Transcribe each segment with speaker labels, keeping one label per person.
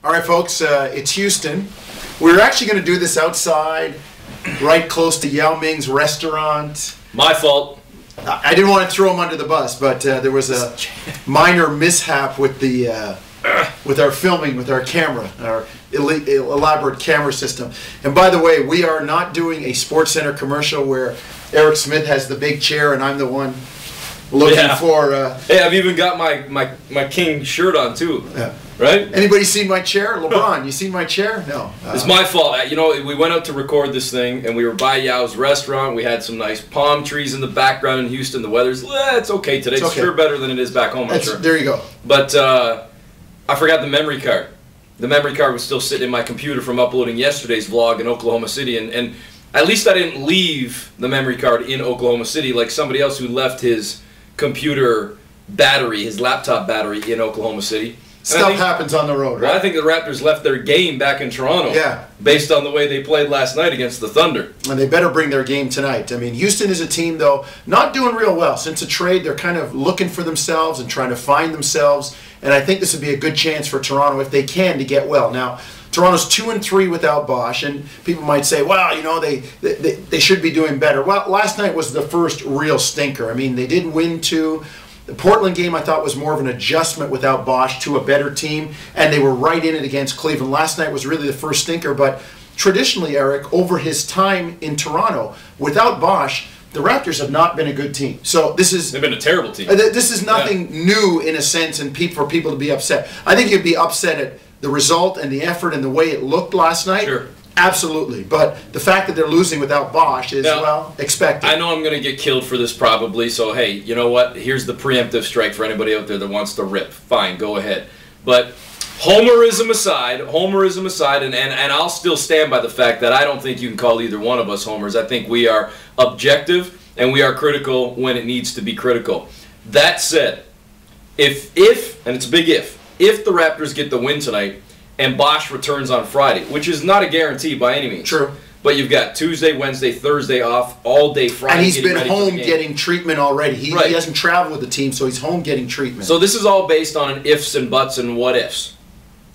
Speaker 1: All right, folks, it's Houston. We're actually going to do this outside, right close to Yao Ming's restaurant.
Speaker 2: My fault.
Speaker 1: I didn't want to throw him under the bus, but there was a minor mishap with the with our filming, with our camera, our elaborate camera system. And by the way, we are not doing a Sports Center commercial where Eric Smith has the big chair and I'm the one looking for.
Speaker 2: Hey, I've even got my King shirt on too.
Speaker 1: Yeah.
Speaker 2: Right?
Speaker 1: Anybody seen my chair? LeBron, you seen my chair? No.
Speaker 2: It's my fault. You know, we went out to record this thing, and we were by Yao's restaurant. We had some nice palm trees in the background in Houston. The weather's, it's okay today. It's sure better than it is back home, I'm sure.
Speaker 1: There you go.
Speaker 2: But I forgot the memory card. The memory card was still sitting in my computer from uploading yesterday's vlog in Oklahoma City, and at least I didn't leave the memory card in Oklahoma City like somebody else who left his computer battery, his laptop battery in Oklahoma City.
Speaker 1: Stuff happens on the road, right?
Speaker 2: Well, I think the Raptors left their game back in Toronto.
Speaker 1: Yeah.
Speaker 2: Based on the way they played last night against the Thunder.
Speaker 1: And they better bring their game tonight. I mean, Houston is a team, though, not doing real well. Since the trade, they're kind of looking for themselves and trying to find themselves. And I think this would be a good chance for Toronto, if they can, to get well. Now, Toronto's 2-3 without Bosch, and people might say, well, you know, they should be doing better. Well, last night was the first real stinker. I mean, they did win 2. The Portland game, I thought, was more of an adjustment without Bosch to a better team, and they were right in it against Cleveland. Last night was really the first stinker, but traditionally, Eric, over his time in Toronto, without Bosch, the Raptors have not been a good team. So this is...
Speaker 2: They've been a terrible team.
Speaker 1: This is nothing new, in a sense, and for people to be upset. I think you'd be upset at the result and the effort and the way it looked last night.
Speaker 2: Sure.
Speaker 1: Absolutely, but the fact that they're losing without Bosch is, well, expected.
Speaker 2: I know I'm going to get killed for this probably, so hey, you know what? Here's the preemptive strike for anybody out there that wants to rip. Fine, go ahead. But homerism aside, and I'll still stand by the fact that I don't think you can call either one of us homers. I think we are objective, and we are critical when it needs to be critical. That said, if and it's a big if the Raptors get the win tonight, and Bosch returns on Friday, which is not a guarantee by any means.
Speaker 1: True.
Speaker 2: But you've got Tuesday, Wednesday, Thursday off, all day Friday.
Speaker 1: And he's been home getting treatment already. He hasn't traveled with the team, so he's home getting treatment.
Speaker 2: So this is all based on an ifs and buts and what ifs.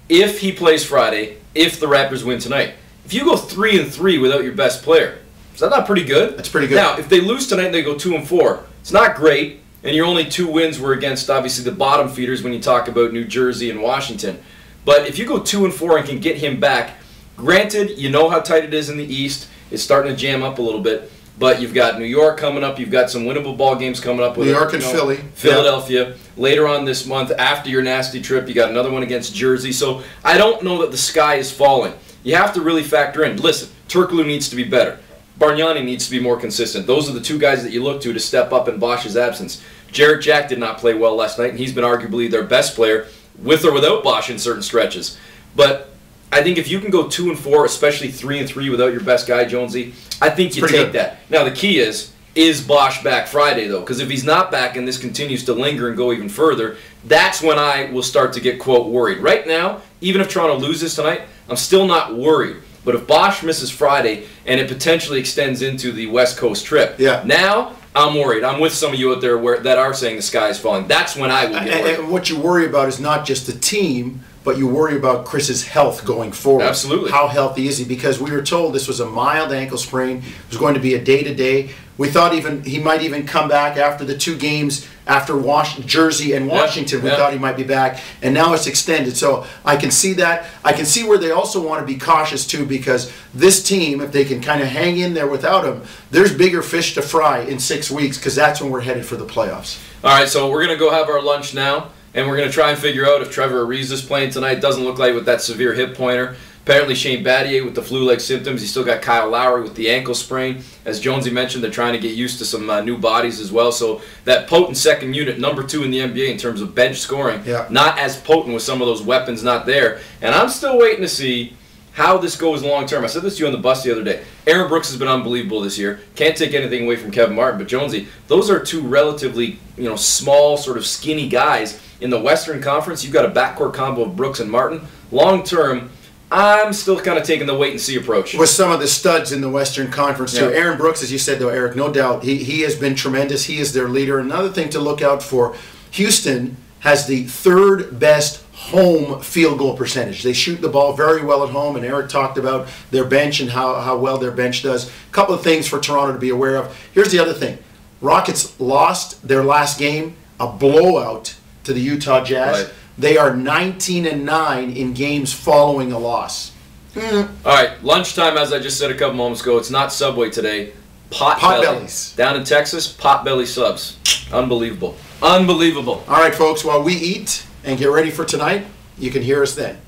Speaker 2: If he plays Friday, if the Raptors win tonight. If you go 3-3 without your best player, is that not pretty good?
Speaker 1: That's pretty good.
Speaker 2: Now, if they lose tonight and they go 2-4, it's not great, and your only 2 wins were against, obviously, the bottom feeders when you talk about New Jersey and Washington. But if you go 2-4 and can get him back, granted, you know how tight it is in the East. It's starting to jam up a little bit. But you've got New York coming up. You've got some winnable ball games coming up. With
Speaker 1: New York and Philly.
Speaker 2: Philadelphia. Later on this month, after your nasty trip, you got another one against Jersey. So I don't know that the sky is falling. You have to really factor in. Listen, Turkoglu needs to be better. Bargnani needs to be more consistent. Those are the 2 guys that you look to step up in Bosch's absence. Jarrett Jack did not play well last night, and he's been arguably their best player, with or without Bosch in certain stretches. But I think if you can go 2-4, especially 3-3 without your best guy, Jonesy, I think you take that. Now the key is Bosch back Friday, though? Because if he's not back and this continues to linger and go even further, that's when I will start to get, quote, worried. Right now, even if Toronto loses tonight, I'm still not worried. But if Bosch misses Friday and it potentially extends into the West Coast trip, now I'm worried. I'm with some of you out there that are saying the sky is falling. That's when I will get worried.
Speaker 1: And what you worry about is not just the team, but you worry about Chris's health going forward.
Speaker 2: Absolutely.
Speaker 1: How healthy is he? Because we were told this was a mild ankle sprain. It was going to be a day-to-day. We thought he might even come back after the 2 games after Jersey and Washington. We thought he might be back, and now it's extended. So I can see that. I can see where they also want to be cautious too, because this team, if they can kind of hang in there without him, there's bigger fish to fry in 6 weeks, because that's when we're headed for the playoffs.
Speaker 2: All right, so we're going to go have our lunch now, and we're going to try and figure out if Trevor Ariza is playing tonight. Doesn't look like with that severe hip pointer. Apparently Shane Battier with the flu-like symptoms. He's still got Kyle Lowry with the ankle sprain. As Jonesy mentioned, they're trying to get used to some new bodies as well. So that potent second unit, number 2 in the NBA in terms of bench scoring, not as potent with some of those weapons not there. And I'm still waiting to see how this goes long term. I said this to you on the bus the other day. Aaron Brooks has been unbelievable this year. Can't take anything away from Kevin Martin, but Jonesy, those are 2 relatively small, sort of skinny guys in the Western Conference. You've got a backcourt combo of Brooks and Martin. Long term, I'm still kind of taking the wait-and-see approach.
Speaker 1: With some of the studs in the Western Conference, too. Aaron Brooks, as you said, though, Eric, no doubt, he has been tremendous. He is their leader. Another thing to look out for, Houston has the 3rd best home field goal percentage. They shoot the ball very well at home, and Eric talked about their bench and how well their bench does. A couple of things for Toronto to be aware of. Here's the other thing. Rockets lost their last game, a blowout to the Utah Jazz.
Speaker 2: Right.
Speaker 1: They are 19-9 in games following a loss.
Speaker 2: All right, lunchtime, as I just said a couple moments ago, it's not Subway today. Potbellies. Down in Texas, Potbelly subs. Unbelievable. Unbelievable.
Speaker 1: All right, folks, while we eat and get ready for tonight, you can hear us then.